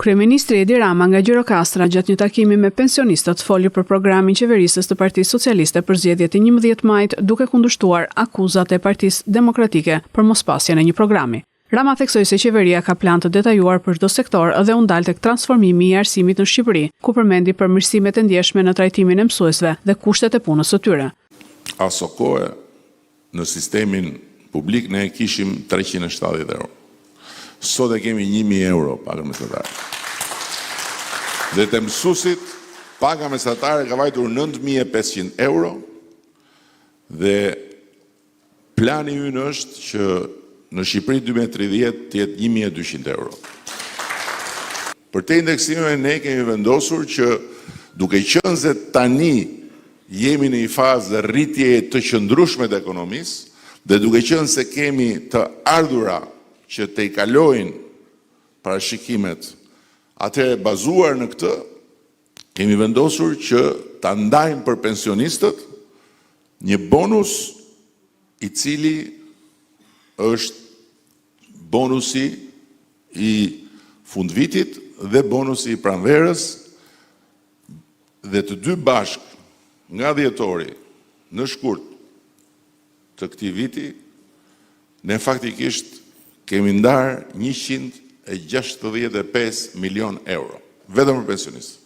Kryeministri Edi Rama nga Gjirokastra gjatë një takimi me pensionistët foli për programin qeverisës të Partisë Socialiste për zgjedhjet e 11 majit, duke kundërshtuar akuzat e Partisë Demokratike për mospasjen e një programi. Rama theksoi se qeveria ka plan të detajuar për çdo sektor dhe u ndal tek transformimi i arsimit në Shqipëri, ku përmendi përmirësimet e ndjeshme në trajtimin e mësuesve dhe kushtet e punës së tyre. Aso kohë në sistemin publik ne kishim 370 euro. Sot e kemi 1000 euro paga mesatare. Dhe të mësuesit, paga mesatare ka vajtur 9500 euro dhe plani ynë është që në Shqipëri 2030 të jetë 1200 euro. Për te indeksimeve ne kemi vendosur që duke qenë se tani jemi në një fazë rritje të qëndrueshme të ekonomisë dhe duke qenë se kemi të ardhura që të i kalojnë parashikimet, atëherë bazuar në këtë, kemi vendosur që ta ndajmë për pensionistët një bonus i cili është bonusi i fundvitit dhe bonusi i pranverës dhe të dy bashk nga dhjetori në shkurt të këtij viti, ne faktikisht kemi ndarë 165 milion euro, vetëm për pensionistë.